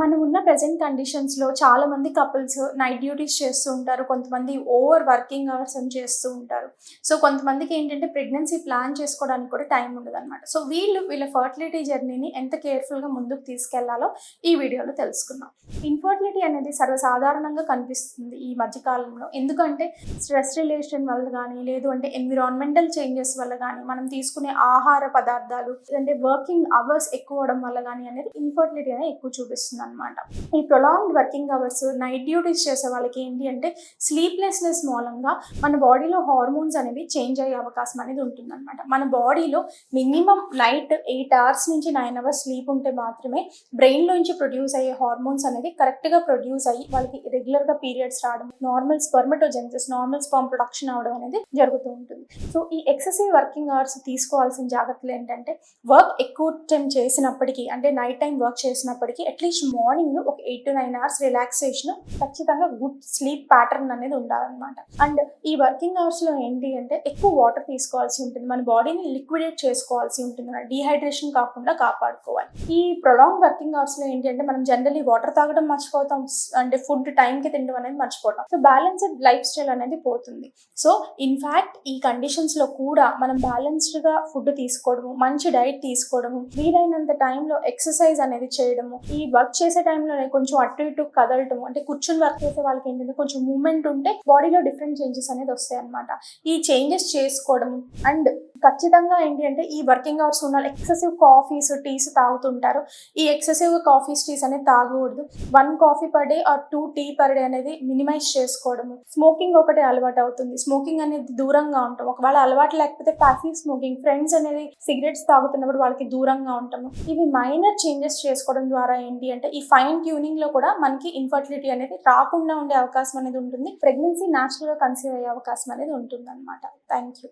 మనం ఉన్న ప్రెజెంట్ కండిషన్స్‌లో చాలామంది కపుల్స్ నైట్ డ్యూటీస్ చేస్తూ ఉంటారు. కొంతమంది ఓవర్ వర్కింగ్ అవర్స్ అని చేస్తూ ఉంటారు. సో, కొంతమందికి ఏంటంటే ప్రెగ్నెన్సీ ప్లాన్ చేసుకోవడానికి కూడా టైం ఉండదనమాట. సో, వీళ్ళ ఫర్టిలిటీ జర్నీని ఎంత కేర్‌ఫుల్‌గా ముందుకు తీసుకెళ్లాలో ఈ వీడియోలో తెలుసుకుందాం. ఇన్ఫర్టిలిటీ అనేది సర్వసాధారణంగా కనిపిస్తుంది ఈ మధ్య కాలంలో. ఎందుకంటే స్ట్రెస్ రిలేషన్ వల్ల గానీ, లేదు అంటే ఎన్విరాన్మెంటల్ చేంజెస్ వల్ల గానీ, మనం తీసుకునే ఆహార పదార్థాలు, లేదంటే వర్కింగ్ అవర్స్ ఎక్కువవడం వల్ల గానీ అనేది ఇన్ఫర్టిలిటీ అనేది ఎక్కువ చూపిస్తుందనమాట. ఈ prolonged working hours, night duties చేసే వాళ్ళకి ఏంటి అంటే స్లీప్లెస్‌నెస్ మూలంగా మన బాడీలో హార్మోన్స్ అనేవి చేంజ్ అయ్యే అవకాశం అనేది ఉంటుందన్నమాట. మన బాడీలో మినిమం నైట్ 8 అవర్స్ నుంచి 9 అవర్స్ స్లీప్ ఉంటే మాత్రమే బ్రెయిన్‌లోంచి ప్రొడ్యూస్ అయ్యే హార్మోన్స్ అనేది కరెక్ట్‌గా ప్రొడ్యూస్ అయ్యి వాళ్ళకి రెగ్యులర్‌గా పీరియడ్స్ రావడం, నార్మల్ స్పెర్మటోజెనెసిస్, నార్మల్ స్పెర్మ్ ప్రొడక్షన్ అవ్వడం అనేది జరుగుతూ ఉంటుంది. సో, ఈ ఎక్సెసివ్ వర్కింగ్ అవర్స్ తీసుకోవాల్సిన జాగ్రత్తలు ఏంటంటే వర్క్ ఎక్కువ టైం చేసినప్పటికీ, అంటే నైట్ టైం వర్క్ చేసినప్పటికీ అట్లీస్ట్ మార్నింగ్ ఒక 8-9 అవర్స్ రిలాక్సేషన్, ఖచ్చితంగా గుడ్ స్లీప్ ప్యాటర్న్ అనేది ఉండాలన్నమాట. అండ్ ఈ వర్కింగ్ అవర్స్లో ఏంటి అంటే ఎక్కువ వాటర్ తీసుకోవాల్సి ఉంటుంది. మన బాడీని లిక్విడేట్ చేసుకోవాల్సి ఉంటుంది. డీహైడ్రేషన్ కాకుండా కాపాడుకోవాలి. ఈ ప్రొలాంగ్ వర్కింగ్ అవర్స్లో ఏంటి అంటే మనం జనరల్లీ వాటర్ తాగడం మర్చిపోతాం, అంటే ఫుడ్ టైంకి తినడం అనేది మర్చిపోతాం. సో, బ్యాలెన్స్డ్ లైఫ్ స్టైల్ అనేది పోతుంది. సో, ఇన్ఫ్యాక్ట్ ఈ కండిషన్స్లో కూడా మనం బ్యాలెన్స్డ్గా ఫుడ్ తీసుకోవడము, మంచి డైట్ తీసుకోవడము, వీలైనంత టైంలో ఎక్సర్సైజ్ అనేది చేయడము, ఈ వర్క్ చేసే టైంలోనే కొంచెం అటు ఇటు కదలటము, అంటే కూర్చొని వర్క్ చేసే వాళ్ళకి ఏంటంటే కొంచెం మూవ్మెంట్ ఉంటే బాడీలో డిఫరెంట్ చేంజెస్ అనేది వస్తాయి అనమాట. ఈ చేంజెస్ చేసుకోవడము అండ్ ఖచ్చితంగా ఏంటి అంటే ఈ వర్కింగ్ అవర్స్ ఉన్న ఎక్సెసివ్ కాఫీస్, టీస్ తాగుతుంటారు. ఈ ఎక్సెసివ్ కాఫీస్, టీస్ అనేది తాగకూడదు. 1 coffee per day or 2 tea per day అనేది మినిమైజ్ చేసుకోవడము. స్మోకింగ్ ఒకటే అలవాటు అవుతుంది. స్మోకింగ్ అనేది దూరంగా ఉంటాం. ఒకవేళ అలవాటు లేకపోతే ప్యాసివ్ స్మోకింగ్, ఫ్రెండ్స్ అనేది సిగరెట్స్ తాగుతున్నప్పుడు వాళ్ళకి దూరంగా ఉంటాము. ఇవి మైనర్ చేంజెస్ చేసుకోవడం ద్వారా ఏంటి అంటే ఈ ఫైన్ ట్యూనింగ్ లో కూడా మనకి ఇన్ఫర్టిలిటీ అనేది రాకుండా ఉండే అవకాశం అనేది ఉంటుంది. ప్రెగ్నెన్సీ న్యాచురల్ గా కన్సీవ్ అయ్యే అవకాశం అనేది ఉంటుంది అనమాట. Thank you.